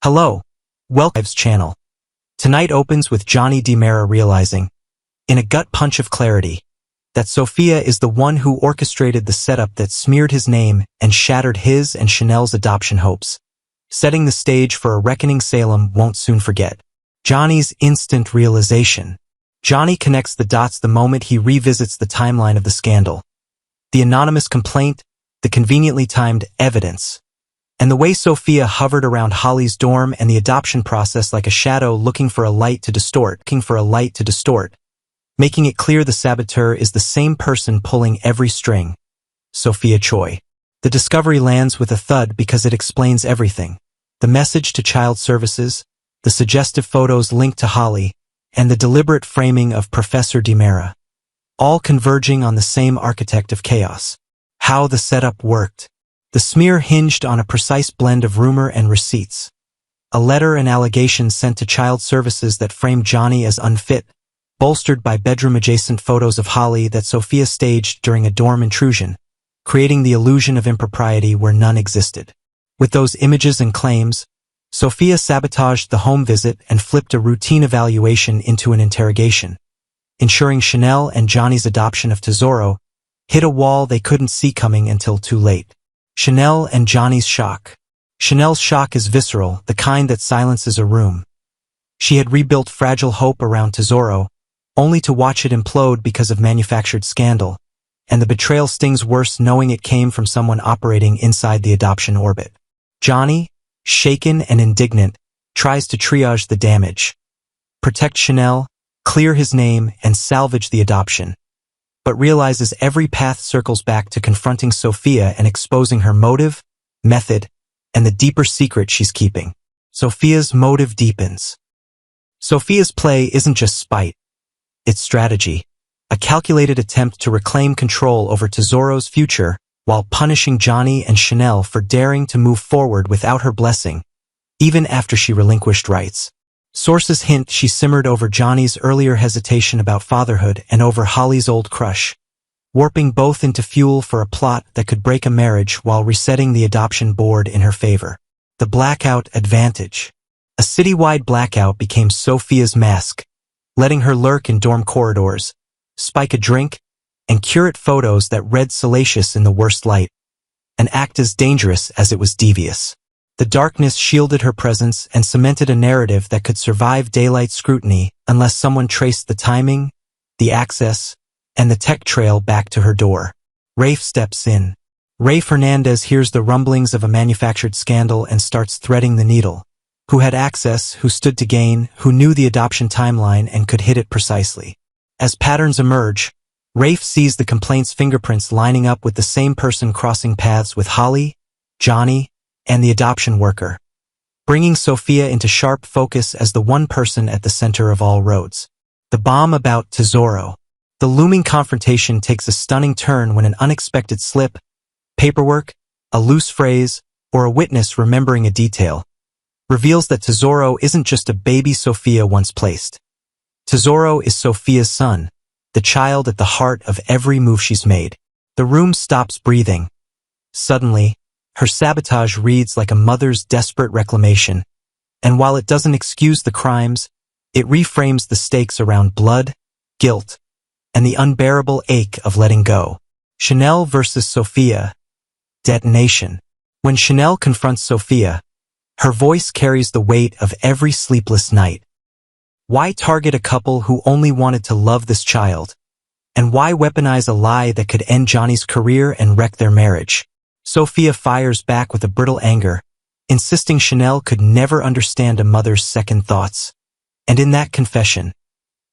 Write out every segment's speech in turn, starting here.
Hello, welcome to Rave's channel. Tonight opens with Johnny DiMera realizing, in a gut punch of clarity, that Sophia is the one who orchestrated the setup that smeared his name and shattered his and Chanel's adoption hopes, setting the stage for a reckoning Salem won't soon forget. Johnny's instant realization. Johnny connects the dots the moment he revisits the timeline of the scandal. The anonymous complaint, the conveniently timed evidence, and the way Sophia hovered around Holly's dorm and the adoption process like a shadow looking for a light to distort, making it clear the saboteur is the same person pulling every string. Sophia Choi. The discovery lands with a thud because it explains everything. The message to child services, the suggestive photos linked to Holly, and the deliberate framing of Professor DiMera, all converging on the same architect of chaos. How the setup worked. The smear hinged on a precise blend of rumor and receipts. A letter and allegations sent to child services that framed Johnny as unfit, bolstered by bedroom-adjacent photos of Holly that Sophia staged during a dorm intrusion, creating the illusion of impropriety where none existed. With those images and claims, Sophia sabotaged the home visit and flipped a routine evaluation into an interrogation, ensuring Chanel and Johnny's adoption of Tesoro hit a wall they couldn't see coming until too late. Chanel and Johnny's shock. Chanel's shock is visceral, the kind that silences a room. She had rebuilt fragile hope around Tesoro, only to watch it implode because of manufactured scandal, and the betrayal stings worse knowing it came from someone operating inside the adoption orbit. Johnny, shaken and indignant, tries to triage the damage, protect Chanel, clear his name, and salvage the adoption, but realizes every path circles back to confronting Sophia and exposing her motive, method, and the deeper secret she's keeping. Sophia's motive deepens. Sophia's play isn't just spite, it's strategy, a calculated attempt to reclaim control over Tesoro's future while punishing Johnny and Chanel for daring to move forward without her blessing, even after she relinquished rights. Sources hint she simmered over Johnny's earlier hesitation about fatherhood and over Holly's old crush, warping both into fuel for a plot that could break a marriage while resetting the adoption board in her favor. The blackout advantage. A citywide blackout became Sophia's mask, letting her lurk in dorm corridors, spike a drink, and curate photos that read salacious in the worst light, an act as dangerous as it was devious. The darkness shielded her presence and cemented a narrative that could survive daylight scrutiny unless someone traced the timing, the access, and the tech trail back to her door. Rafe steps in. Rafe Hernandez hears the rumblings of a manufactured scandal and starts threading the needle. Who had access, who stood to gain, who knew the adoption timeline and could hit it precisely. As patterns emerge, Rafe sees the complaint's fingerprints lining up with the same person crossing paths with Holly, Johnny, and the adoption worker, bringing Sophia into sharp focus as the one person at the center of all roads. The bomb about Tesoro. The looming confrontation takes a stunning turn when an unexpected slip, paperwork, a loose phrase, or a witness remembering a detail reveals that Tesoro isn't just a baby Sophia once placed. Tesoro is Sophia's son, the child at the heart of every move she's made. The room stops breathing. Suddenly, her sabotage reads like a mother's desperate reclamation, and while it doesn't excuse the crimes, it reframes the stakes around blood, guilt, and the unbearable ache of letting go. Chanel versus Sophia. Detonation. When Chanel confronts Sophia, her voice carries the weight of every sleepless night. Why target a couple who only wanted to love this child? And why weaponize a lie that could end Johnny's career and wreck their marriage? Sophia fires back with a brittle anger, insisting Chanel could never understand a mother's second thoughts. And in that confession,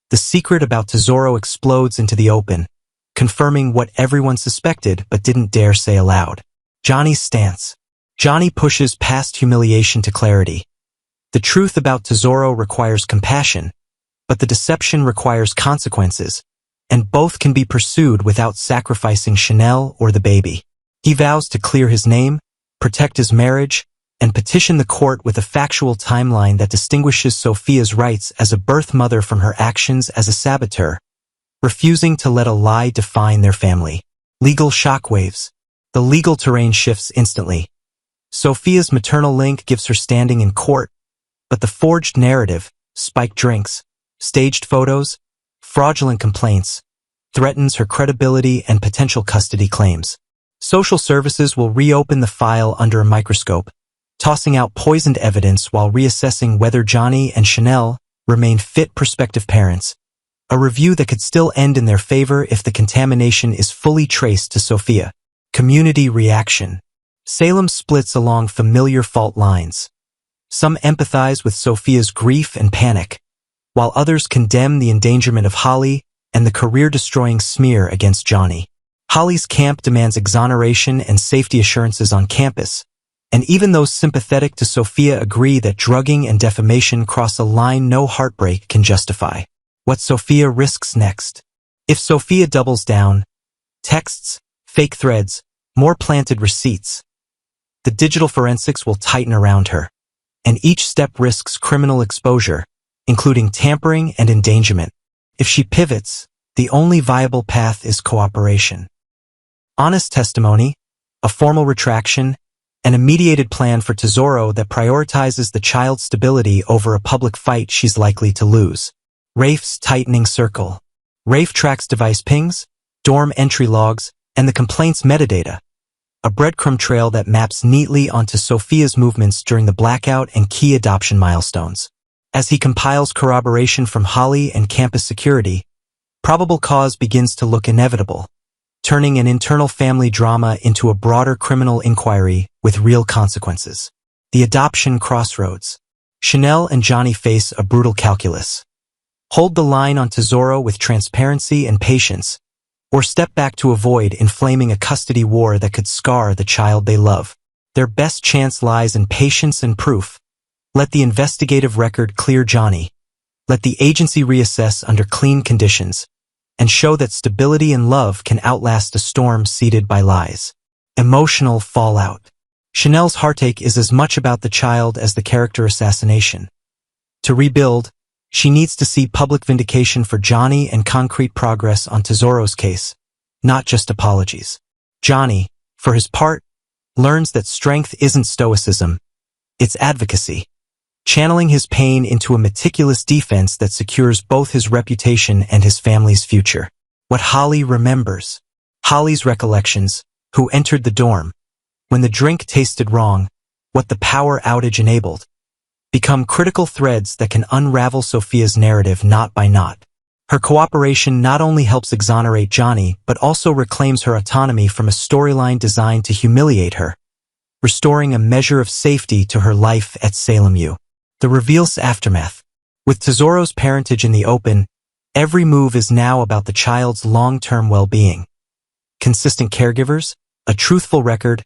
the secret about Tesoro explodes into the open, confirming what everyone suspected but didn't dare say aloud. Johnny's stance. Johnny pushes past humiliation to clarity. The truth about Tesoro requires compassion, but the deception requires consequences, and both can be pursued without sacrificing Chanel or the baby. He vows to clear his name, protect his marriage, and petition the court with a factual timeline that distinguishes Sophia's rights as a birth mother from her actions as a saboteur, refusing to let a lie define their family. Legal shockwaves. The legal terrain shifts instantly. Sophia's maternal link gives her standing in court, But the forged narrative, spiked drinks, staged photos, fraudulent complaints, threatens her credibility and potential custody claims. Social services will reopen the file under a microscope, tossing out poisoned evidence while reassessing whether Johnny and Chanel remain fit prospective parents, a review that could still end in their favor if the contamination is fully traced to Sophia. Community reaction. Salem splits along familiar fault lines. Some empathize with Sophia's grief and panic, while others condemn the endangerment of Holly and the career-destroying smear against Johnny. Holly's camp demands exoneration and safety assurances on campus, and even those sympathetic to Sophia agree that drugging and defamation cross a line no heartbreak can justify. What Sophia risks next. If Sophia doubles down, texts, fake threads, more planted receipts, the digital forensics will tighten around her, and each step risks criminal exposure, including tampering and endangerment. If she pivots, the only viable path is cooperation. Honest testimony, a formal retraction, and a mediated plan for Tesoro that prioritizes the child's stability over a public fight she's likely to lose. Rafe's tightening circle. Rafe tracks device pings, dorm entry logs, and the complaint's metadata, a breadcrumb trail that maps neatly onto Sophia's movements during the blackout and key adoption milestones. As he compiles corroboration from Holly and campus security, probable cause begins to look inevitable, turning an internal family drama into a broader criminal inquiry with real consequences. The adoption crossroads. Chanel and Johnny face a brutal calculus. Hold the line on Tesoro with transparency and patience, or step back to avoid inflaming a custody war that could scar the child they love. Their best chance lies in patience and proof. Let the investigative record clear Johnny. Let the agency reassess under clean conditions, and show that stability and love can outlast a storm seeded by lies. Emotional fallout. Chanel's heartache is as much about the child as the character assassination. To rebuild, she needs to see public vindication for Johnny and concrete progress on Tesoro's case, not just apologies. Johnny, for his part, learns that strength isn't stoicism, it's advocacy, channeling his pain into a meticulous defense that secures both his reputation and his family's future. What Holly remembers. Holly's recollections, who entered the dorm, when the drink tasted wrong, what the power outage enabled, become critical threads that can unravel Sophia's narrative knot by knot. Her cooperation not only helps exonerate Johnny, but also reclaims her autonomy from a storyline designed to humiliate her, restoring a measure of safety to her life at Salem U. The reveal's aftermath. With Tesoro's parentage in the open, every move is now about the child's long-term well-being. Consistent caregivers, a truthful record,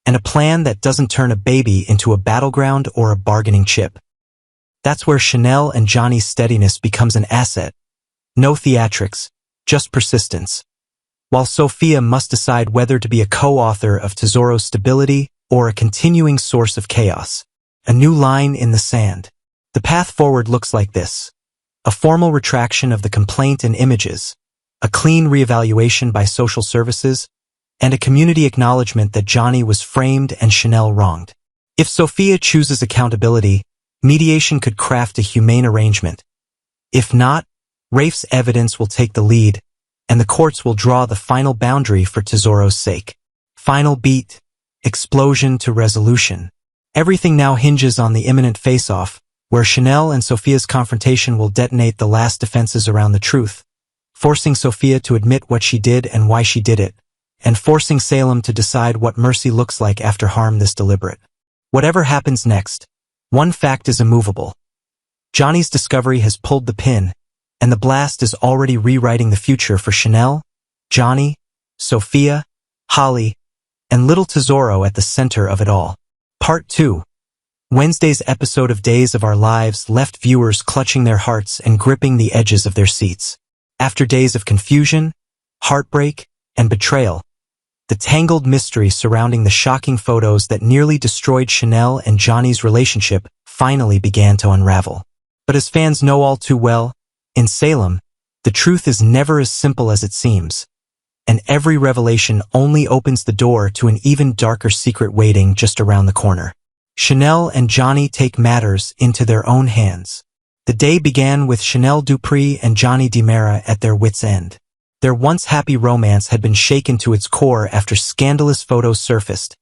and a plan that doesn't turn a baby into a battleground or a bargaining chip. That's where Chanel and Johnny's steadiness becomes an asset. No theatrics, just persistence. While Sophia must decide whether to be a co-author of Tesoro's stability or a continuing source of chaos. A new line in the sand. The path forward looks like this. A formal retraction of the complaint and images, a clean reevaluation by social services, and a community acknowledgement that Johnny was framed and Chanel wronged. If Sophia chooses accountability, mediation could craft a humane arrangement. If not, Rafe's evidence will take the lead, and the courts will draw the final boundary for Tesoro's sake. Final beat. Explosion to resolution. Everything now hinges on the imminent face-off, where Chanel and Sophia's confrontation will detonate the last defenses around the truth, forcing Sophia to admit what she did and why she did it, and forcing Salem to decide what mercy looks like after harm this deliberate. Whatever happens next, one fact is immovable. Johnny's discovery has pulled the pin, and the blast is already rewriting the future for Chanel, Johnny, Sophia, Holly, and little Tesoro at the center of it all. Part 2. Wednesday's episode of Days of Our Lives left viewers clutching their hearts and gripping the edges of their seats. After days of confusion, heartbreak, and betrayal, the tangled mystery surrounding the shocking photos that nearly destroyed Chanel and Johnny's relationship finally began to unravel. But as fans know all too well, in Salem, the truth is never as simple as it seems, and every revelation only opens the door to an even darker secret waiting just around the corner. Chanel and Johnny take matters into their own hands. The day began with Chanel Dupree and Johnny DiMera at their wits' end. Their once happy romance had been shaken to its core after scandalous photos surfaced,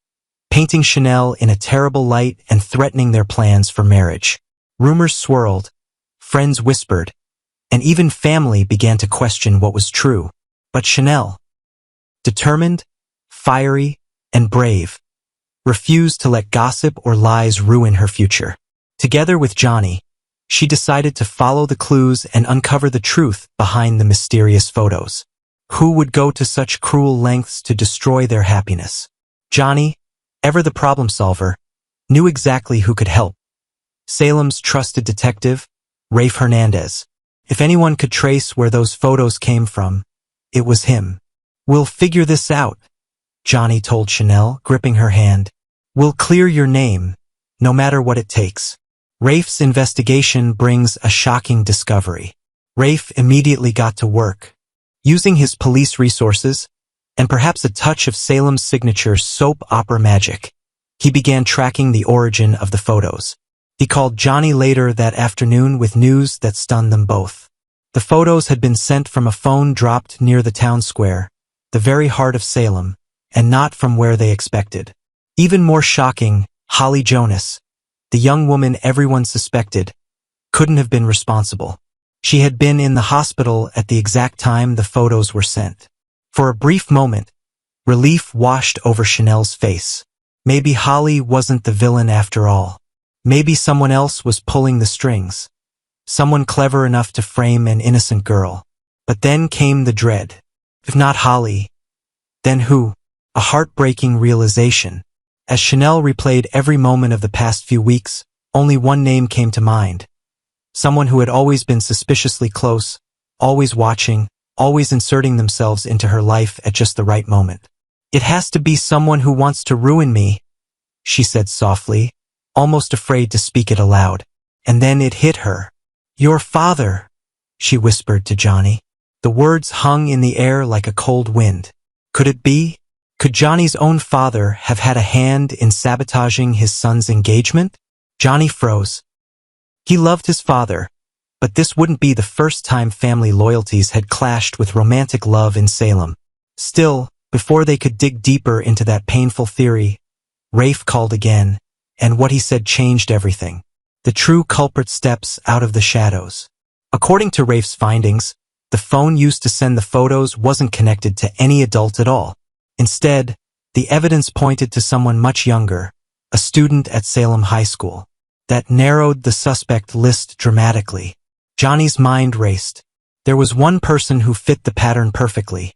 painting Chanel in a terrible light and threatening their plans for marriage. Rumors swirled, friends whispered, and even family began to question what was true. But Chanel, determined, fiery, and brave, refused to let gossip or lies ruin her future. Together with Johnny, she decided to follow the clues and uncover the truth behind the mysterious photos. Who would go to such cruel lengths to destroy their happiness? Johnny, ever the problem solver, knew exactly who could help. Salem's trusted detective, Rafe Hernandez. If anyone could trace where those photos came from, it was him. "We'll figure this out," Johnny told Chanel, gripping her hand. "We'll clear your name, no matter what it takes." Rafe's investigation brings a shocking discovery. Rafe immediately got to work. Using his police resources, and perhaps a touch of Salem's signature soap opera magic, he began tracking the origin of the photos. He called Johnny later that afternoon with news that stunned them both. The photos had been sent from a phone dropped near the town square, the very heart of Salem, and not from where they expected. Even more shocking, Holly Jonas, the young woman everyone suspected, couldn't have been responsible. She had been in the hospital at the exact time the photos were sent. For a brief moment, relief washed over Chanel's face. Maybe Holly wasn't the villain after all. Maybe someone else was pulling the strings. Someone clever enough to frame an innocent girl. But then came the dread. If not Holly, then who? A heartbreaking realization. As Chanel replayed every moment of the past few weeks, only one name came to mind. Someone who had always been suspiciously close, always watching, always inserting themselves into her life at just the right moment. "It has to be someone who wants to ruin me," she said softly, almost afraid to speak it aloud. And then it hit her. "Your father," she whispered to Johnny. The words hung in the air like a cold wind. Could it be? Could Johnny's own father have had a hand in sabotaging his son's engagement? Johnny froze. He loved his father, but this wouldn't be the first time family loyalties had clashed with romantic love in Salem. Still, before they could dig deeper into that painful theory, Rafe called again, and what he said changed everything. The true culprit steps out of the shadows. According to Rafe's findings, the phone used to send the photos wasn't connected to any adult at all. Instead, the evidence pointed to someone much younger, a student at Salem High School. That narrowed the suspect list dramatically. Johnny's mind raced. There was one person who fit the pattern perfectly.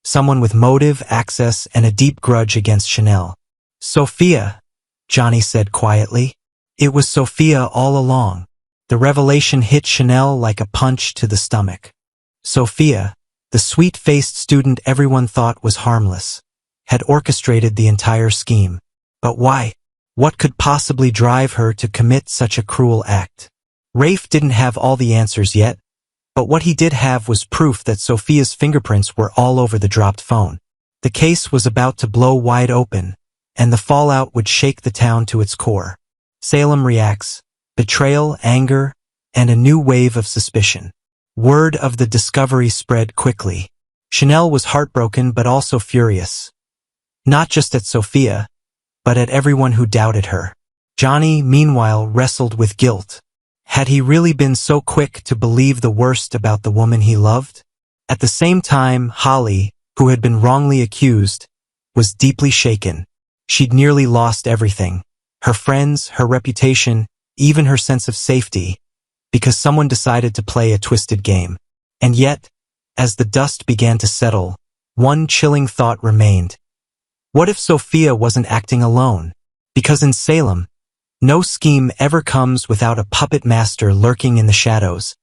Someone with motive, access, and a deep grudge against Chanel. "Sophia," Johnny said quietly. It was Sophia all along. The revelation hit Chanel like a punch to the stomach. Sophia, the sweet-faced student everyone thought was harmless, had orchestrated the entire scheme. But why? What could possibly drive her to commit such a cruel act? Rafe didn't have all the answers yet, but what he did have was proof that Sophia's fingerprints were all over the dropped phone. The case was about to blow wide open, and the fallout would shake the town to its core. Salem reacts, betrayal, anger, and a new wave of suspicion. Word of the discovery spread quickly. Chanel was heartbroken but also furious. Not just at Sophia, but at everyone who doubted her. Johnny, meanwhile, wrestled with guilt. Had he really been so quick to believe the worst about the woman he loved? At the same time, Holly, who had been wrongly accused, was deeply shaken. She'd nearly lost everything. Her friends, her reputation, even her sense of safety, because someone decided to play a twisted game. And yet, as the dust began to settle, one chilling thought remained. What if Sophia wasn't acting alone? Because in Salem, no scheme ever comes without a puppet master lurking in the shadows.